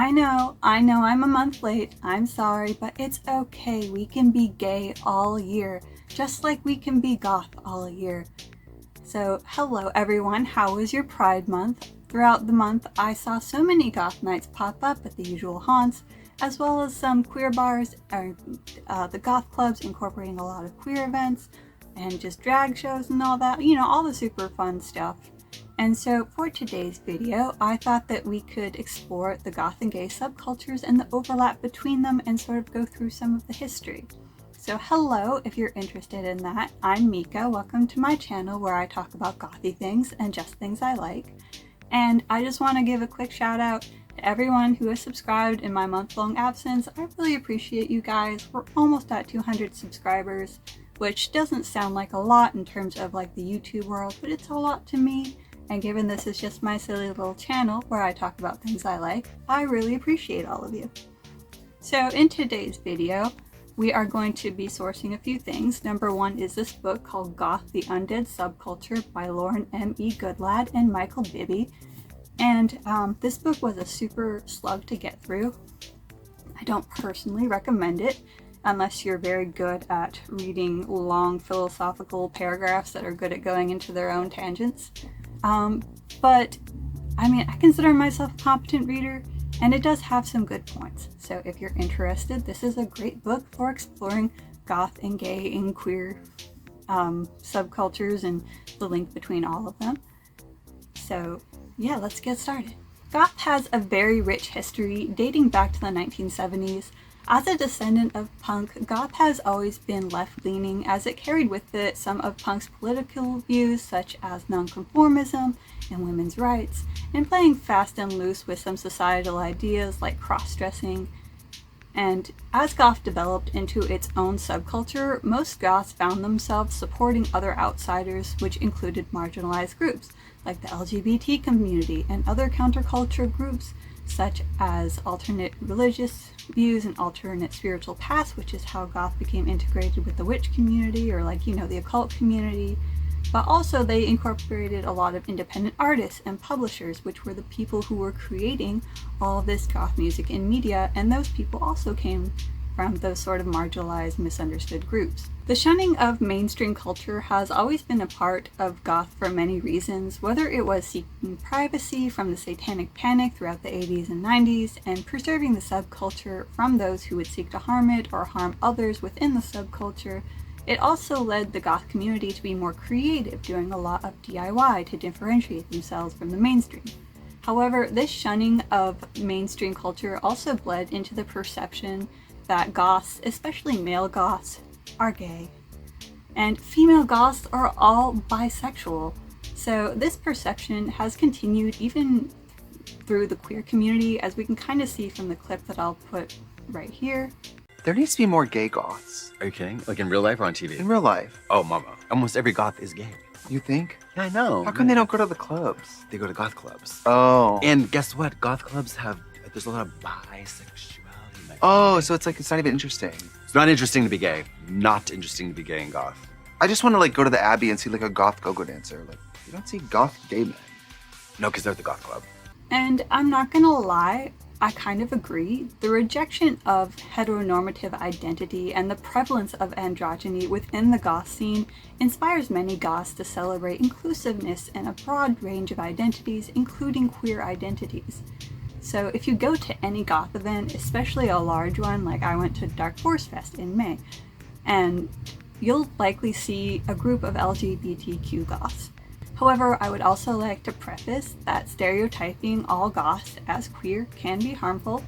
I know I'm a month late. I'm sorry, but it's okay. We can be gay all year, just like we can be goth all year. So, hello everyone, how was your Pride Month? Throughout the month, I saw so many goth nights pop up at the usual haunts, as well as some queer bars, the goth clubs incorporating a lot of queer events, and just drag shows and all that, all the super fun stuff. And so for today's video, I thought that we could explore the goth and gay subcultures and the overlap between them and sort of go through some of the history. So hello, if you're interested in that, I'm Mika. Welcome to my channel where I talk about gothy things and just things I like. And I just want to give a quick shout out to everyone who has subscribed in my month-long absence. I really appreciate you guys. We're almost at 200 subscribers, which doesn't sound like a lot in terms of like the YouTube world, but it's a lot to me. And given this is just my silly little channel where I talk about things I like, I really appreciate all of you. So in today's video, we are going to be sourcing a few things. Number one is this book called Goth, the Undead Subculture by Lauren M.E. Goodlad and Michael Bibby. And this book was a super slug to get through. I don't personally recommend it unless you're very good at reading long philosophical paragraphs that are good at going into their own tangents. But I mean, I consider myself a competent reader, and it does have some good points. So if you're interested, this is a great book for exploring goth and gay and queer subcultures and the link between all of them. So yeah, let's get started. Goth has a very rich history dating back to the 1970s. As a descendant of punk, goth has always been left-leaning, as it carried with it some of punk's political views such as nonconformism and women's rights, and playing fast and loose with some societal ideas like cross-dressing. And as goth developed into its own subculture, most goths found themselves supporting other outsiders, which included marginalized groups like the LGBT community and other counterculture groups such as alternate religious views and alternate spiritual paths, which is how goth became integrated with the witch community or the occult community. But also they incorporated a lot of independent artists and publishers, which were the people who were creating all of this goth music and media, and those people also came from those sort of marginalized, misunderstood groups. The shunning of mainstream culture has always been a part of goth for many reasons, whether it was seeking privacy from the satanic panic throughout the 80s and 90s and preserving the subculture from those who would seek to harm it or harm others within the subculture. It also led the goth community to be more creative, doing a lot of DIY to differentiate themselves from the mainstream. However, this shunning of mainstream culture also bled into the perception that goths, especially male goths, are gay, and female goths are all bisexual. So this perception has continued even through the queer community, as we can kind of see from the clip that I'll put right here. There needs to be more gay goths. Are you kidding? Like in real life or on TV? In real life. Oh, mama. Almost every goth is gay. You think? Yeah, I know. How come they don't go to the clubs? They go to goth clubs. Oh. And guess what? Goth clubs there's a lot of bisexuality. Oh, so it's not even interesting. It's not interesting to be gay. Not interesting to be gay in goth. I just want to go to the Abbey and see a goth go-go dancer. You don't see goth gay men. No, because they're at the goth club. And I'm not gonna lie, I kind of agree. The rejection of heteronormative identity and the prevalence of androgyny within the goth scene inspires many goths to celebrate inclusiveness and a broad range of identities, including queer identities. So if you go to any goth event, especially a large one, like I went to Dark Force Fest in May, and you'll likely see a group of LGBTQ goths. However, I would also like to preface that stereotyping all goths as queer can be harmful.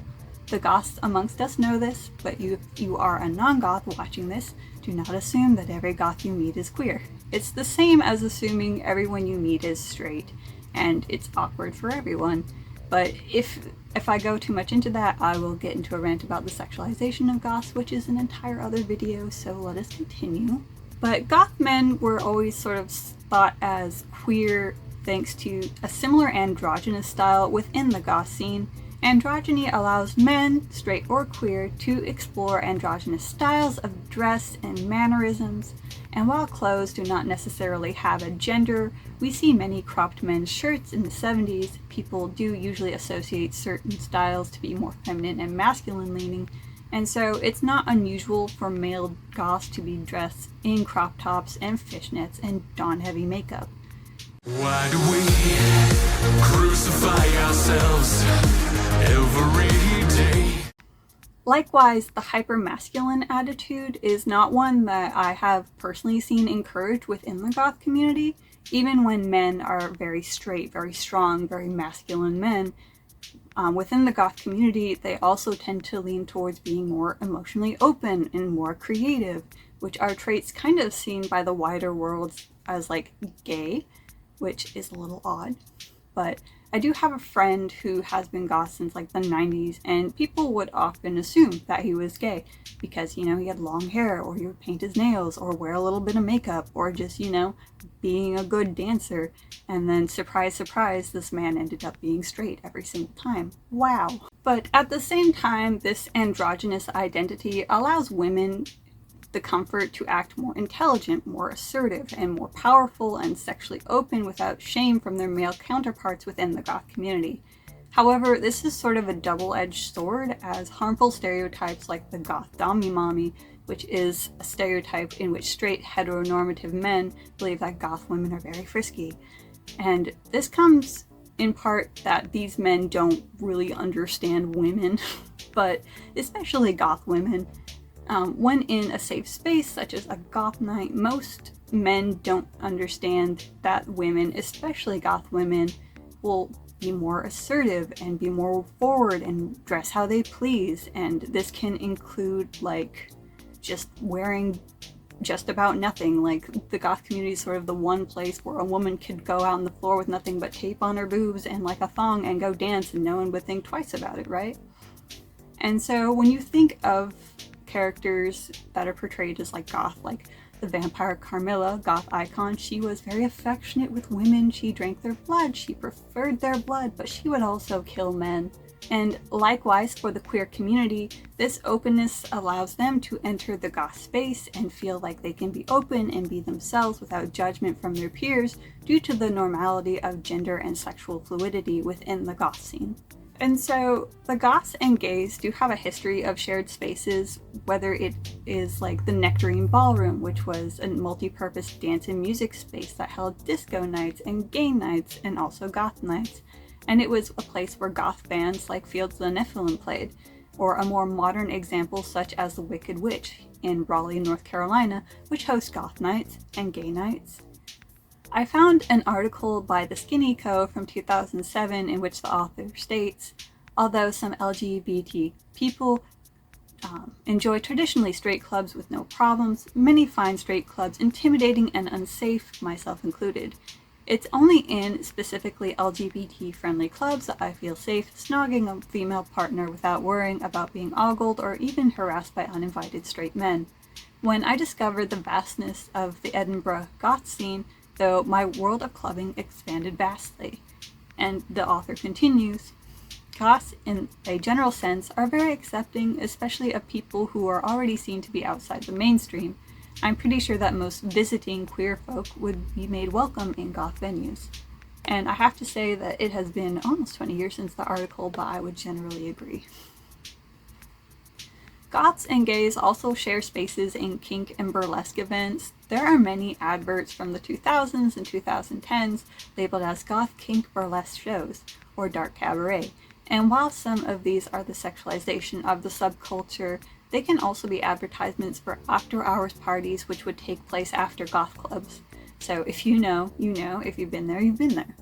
The goths amongst us know this, but if you are a non-goth watching this, do not assume that every goth you meet is queer. It's the same as assuming everyone you meet is straight, and it's awkward for everyone. But if I go too much into that, I will get into a rant about the sexualization of goths, which is an entire other video, so let us continue. But goth men were always sort of thought as queer thanks to a similar androgynous style within the goth scene, Androgyny allows men, straight or queer, to explore androgynous styles of dress and mannerisms, and while clothes do not necessarily have a gender, we see many cropped men's shirts in the 70s. People do usually associate certain styles to be more feminine and masculine leaning, and so it's not unusual for male goths to be dressed in crop tops and fishnets and don heavy makeup. Why do we crucify ourselves every day? Likewise, the hyper-masculine attitude is not one that I have personally seen encouraged within the goth community. Even when men are very straight, very strong, very masculine men, within the goth community, they also tend to lean towards being more emotionally open and more creative, which are traits kind of seen by the wider world as like gay, which is a little odd. But I do have a friend who has been goth since like the 90s, and people would often assume that he was gay because, you know, he had long hair, or he would paint his nails, or wear a little bit of makeup, or just, you know, being a good dancer. And then surprise, surprise, this man ended up being straight every single time. Wow. But at the same time, this androgynous identity allows women the comfort to act more intelligent, more assertive, and more powerful and sexually open without shame from their male counterparts within the goth community. However, this is sort of a double-edged sword, as harmful stereotypes like the goth domi-mommy, which is a stereotype in which straight heteronormative men believe that goth women are very frisky. And this comes in part that these men don't really understand women, but especially goth women. When in a safe space, such as a goth night, most men don't understand that women, especially goth women, will be more assertive and be more forward and dress how they please. And this can include like just wearing just about nothing. Like the goth community is sort of the one place where a woman could go out on the floor with nothing but tape on her boobs and like a thong and go dance, and no one would think twice about it, right? And so when you think of characters that are portrayed as like goth, like the vampire Carmilla, goth icon, she was very affectionate with women, she drank their blood, she preferred their blood, but she would also kill men. And likewise for the queer community, this openness allows them to enter the goth space and feel like they can be open and be themselves without judgment from their peers due to the normality of gender and sexual fluidity within the goth scene. And so the goths and gays do have a history of shared spaces, whether it is like the Nectarine Ballroom, which was a multi-purpose dance and music space that held disco nights and gay nights and also goth nights. And it was a place where goth bands like Fields of the Nephilim played, or a more modern example such as the Wicked Witch in Raleigh, North Carolina, which hosts goth nights and gay nights. I found an article by The Skinny Co. from 2007 in which the author states, although some LGBT people enjoy traditionally straight clubs with no problems, many find straight clubs intimidating and unsafe, myself included. It's only in specifically LGBT-friendly clubs that I feel safe snogging a female partner without worrying about being ogled or even harassed by uninvited straight men. When I discovered the vastness of the Edinburgh goth scene, though, my world of clubbing expanded vastly. And the author continues, goths, in a general sense, are very accepting, especially of people who are already seen to be outside the mainstream. I'm pretty sure that most visiting queer folk would be made welcome in goth venues. And I have to say that it has been almost 20 years since the article, but I would generally agree. Goths and gays also share spaces in kink and burlesque events. There are many adverts from the 2000s and 2010s labeled as goth kink burlesque shows, or dark cabaret. And while some of these are the sexualization of the subculture, they can also be advertisements for after-hours parties which would take place after goth clubs. So if you know, you know. If you've been there, you've been there.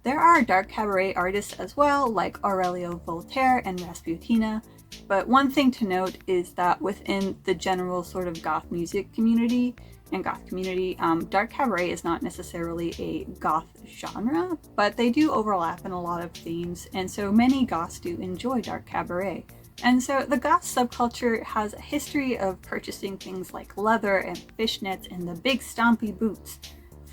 There are dark cabaret artists as well, like Aurelio Voltaire and Rasputina. But one thing to note is that within the general sort of goth music community and goth community, dark cabaret is not necessarily a goth genre, but they do overlap in a lot of themes, and so many goths do enjoy dark cabaret. And so the goth subculture has a history of purchasing things like leather and fishnets and the big stompy boots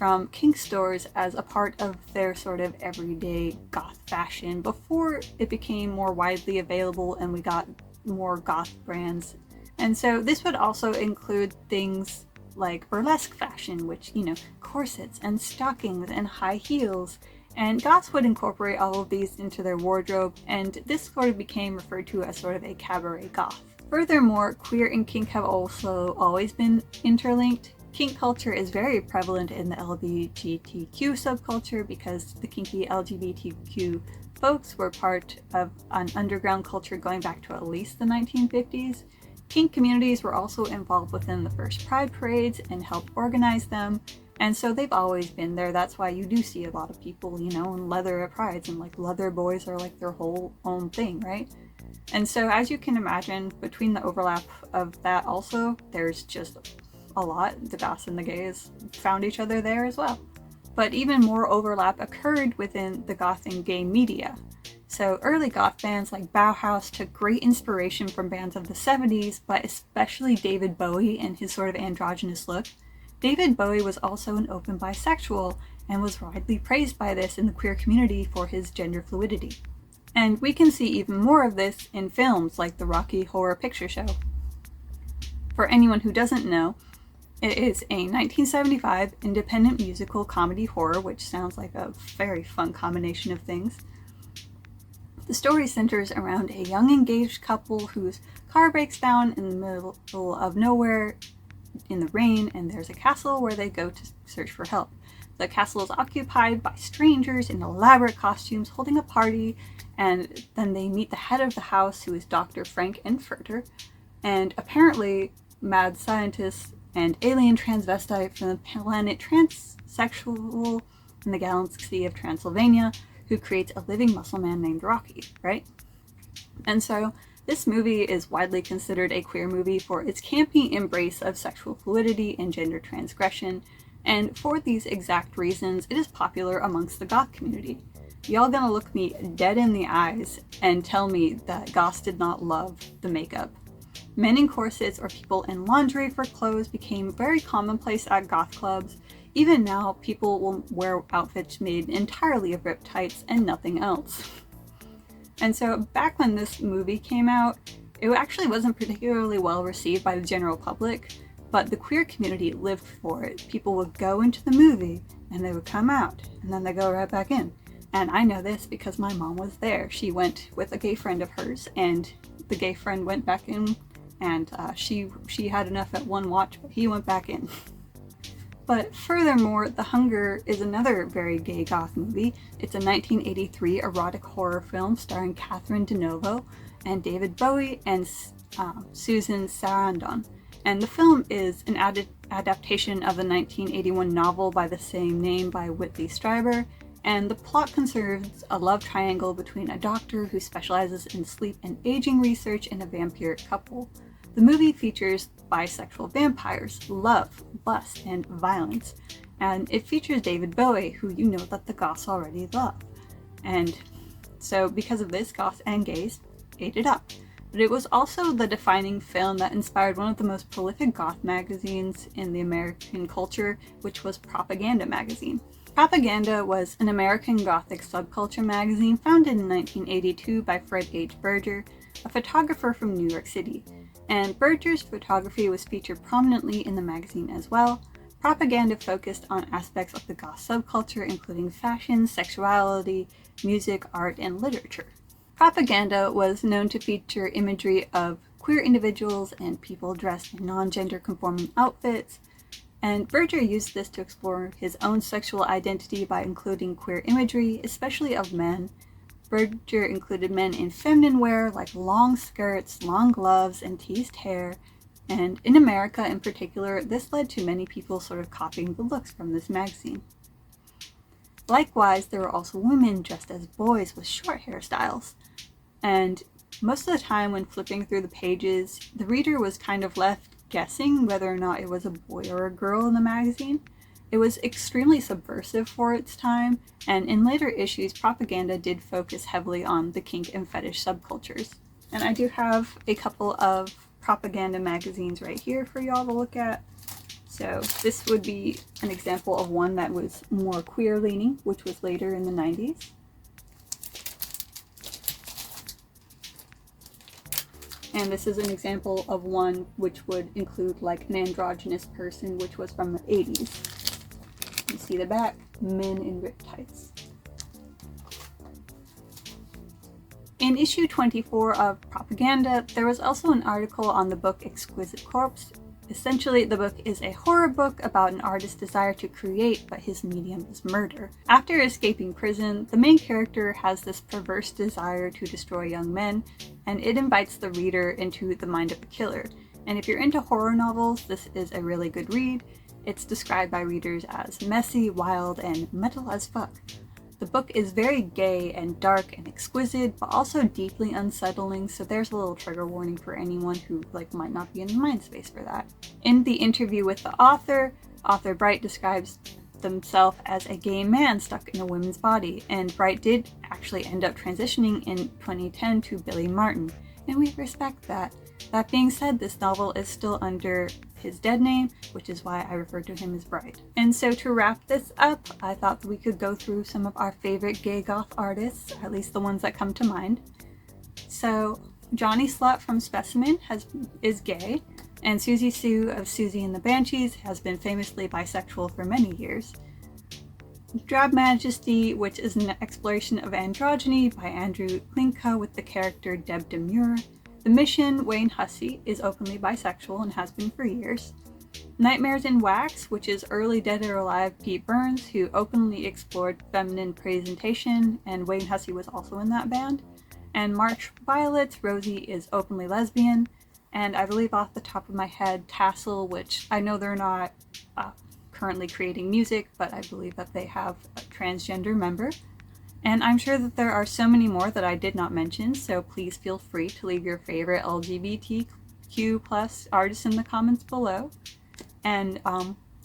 from kink stores as a part of their sort of everyday goth fashion before it became more widely available and we got more goth brands. And so this would also include things like burlesque fashion, which, corsets and stockings and high heels. And goths would incorporate all of these into their wardrobe, and this sort of became referred to as sort of a cabaret goth. Furthermore, queer and kink have also always been interlinked. Kink culture is very prevalent in the LGBTQ subculture because the kinky LGBTQ folks were part of an underground culture going back to at least the 1950s. Kink communities were also involved within the first Pride parades and helped organize them, and so they've always been there. That's why you do see a lot of people, in leather at prides, and like leather boys are like their whole own thing, right? And so as you can imagine, between the overlap of that also, there's just a lot. The goths and the gays found each other there as well. But even more overlap occurred within the goth and gay media. So early goth bands like Bauhaus took great inspiration from bands of the 70s, but especially David Bowie and his sort of androgynous look. David Bowie was also an open bisexual and was widely praised by this in the queer community for his gender fluidity. And we can see even more of this in films like the Rocky Horror Picture Show. For anyone who doesn't know, it is a 1975 independent musical comedy horror, which sounds like a very fun combination of things. The story centers around a young engaged couple whose car breaks down in the middle of nowhere in the rain, and there's a castle where they go to search for help. The castle is occupied by strangers in elaborate costumes holding a party, and then they meet the head of the house, who is Dr. Frank Infurter, and apparently mad scientists and alien transvestite from the planet Transsexual in the galaxy of Transylvania, who creates a living muscle man named Rocky, right? And so this movie is widely considered a queer movie for its campy embrace of sexual fluidity and gender transgression, and for these exact reasons, it is popular amongst the goth community. Y'all gonna look me dead in the eyes and tell me that goths did not love the makeup. Men in corsets or people in lingerie for clothes became very commonplace at goth clubs. Even now, people will wear outfits made entirely of ripped tights and nothing else. And so back when this movie came out, it actually wasn't particularly well received by the general public, but the queer community lived for it. People would go into the movie and they would come out and then they go right back in. And I know this because my mom was there. She went with a gay friend of hers, and the gay friend went back in, and she had enough at one watch, but he went back in. But furthermore, The Hunger is another very gay goth movie. It's a 1983 erotic horror film starring Catherine Deneuve and David Bowie and Susan Sarandon. And the film is an adaptation of the 1981 novel by the same name by Whitley Strieber, and the plot concerns a love triangle between a doctor who specializes in sleep and aging research and a vampiric couple. The movie features bisexual vampires, love, lust, and violence, and it features David Bowie, who you know that the goths already love. And so because of this, goths and gays ate it up. But it was also the defining film that inspired one of the most prolific goth magazines in the American culture, which was Propaganda magazine. Propaganda was an American Gothic subculture magazine founded in 1982 by Fred H. Berger, a photographer from New York City. And Berger's photography was featured prominently in the magazine as well. Propaganda focused on aspects of the goth subculture, including fashion, sexuality, music, art, and literature. Propaganda was known to feature imagery of queer individuals and people dressed in non-gender conforming outfits, and Berger used this to explore his own sexual identity by including queer imagery, especially of men. Berger included men in feminine wear like long skirts, long gloves, and teased hair, and in America in particular, this led to many people sort of copying the looks from this magazine. Likewise, there were also women dressed as boys with short hairstyles, and most of the time when flipping through the pages, the reader was kind of left guessing whether or not it was a boy or a girl in the magazine. It was extremely subversive for its time, and in later issues, Propaganda did focus heavily on the kink and fetish subcultures. And I do have a couple of Propaganda magazines right here for y'all to look at. So this would be an example of one that was more queer leaning, which was later in the 90s. And this is an example of one which would include like an androgynous person, which was from the 80s. You see the back, men in ripped tights. In issue 24 of Propaganda, there was also an article on the book Exquisite Corpse. Essentially, the book is a horror book about an artist's desire to create, but his medium is murder. After escaping prison, the main character has this perverse desire to destroy young men, and it invites the reader into the mind of a killer. And if you're into horror novels, this is a really good read. It's described by readers as messy, wild, and metal as fuck. The book is very gay and dark and exquisite, but also deeply unsettling, so there's a little trigger warning for anyone who might not be in the mind space for that. In the interview with the author Bright describes himself as a gay man stuck in a woman's body, and Bright did actually end up transitioning in 2010 to Billy Martin, and we respect that. That being said, this novel is still under his dead name, which is why I refer to him as Bright. And so to wrap this up, I thought that we could go through some of our favorite gay goth artists, at least the ones that come to mind. So Johnny Slut from Specimen is gay, and Susie Sue of Susie and the Banshees has been famously bisexual for many years. Drab Majesty, which is an exploration of androgyny by Andrew Klinka with the character Deb Demure. The Mission, Wayne Hussey, is openly bisexual and has been for years. Nightmares in Wax, which is early Dead or Alive Pete Burns, who openly explored feminine presentation, and Wayne Hussey was also in that band. And March Violets, Rosie is openly lesbian, and I believe off the top of my head, Tassel, which I know they're not currently creating music, but I believe that they have a transgender member. And I'm sure that there are so many more that I did not mention, so please feel free to leave your favorite LGBTQ plus artists in the comments below. And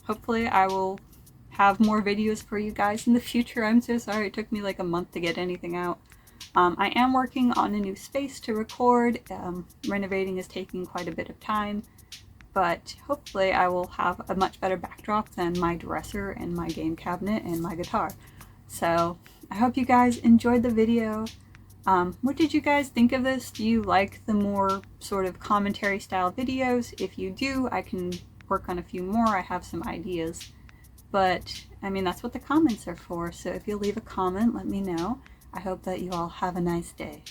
hopefully I will have more videos for you guys in the future. I'm so sorry it took me like a month to get anything out. I am working on a new space to record. Renovating is taking quite a bit of time, but hopefully I will have a much better backdrop than my dresser and my game cabinet and my guitar. So I hope you guys enjoyed the video. What did you guys think of this? Do you like the more sort of commentary style videos? If you do, I can work on a few more. I have some ideas. But, I mean, that's what the comments are for. So if you'll leave a comment, let me know. I hope that you all have a nice day.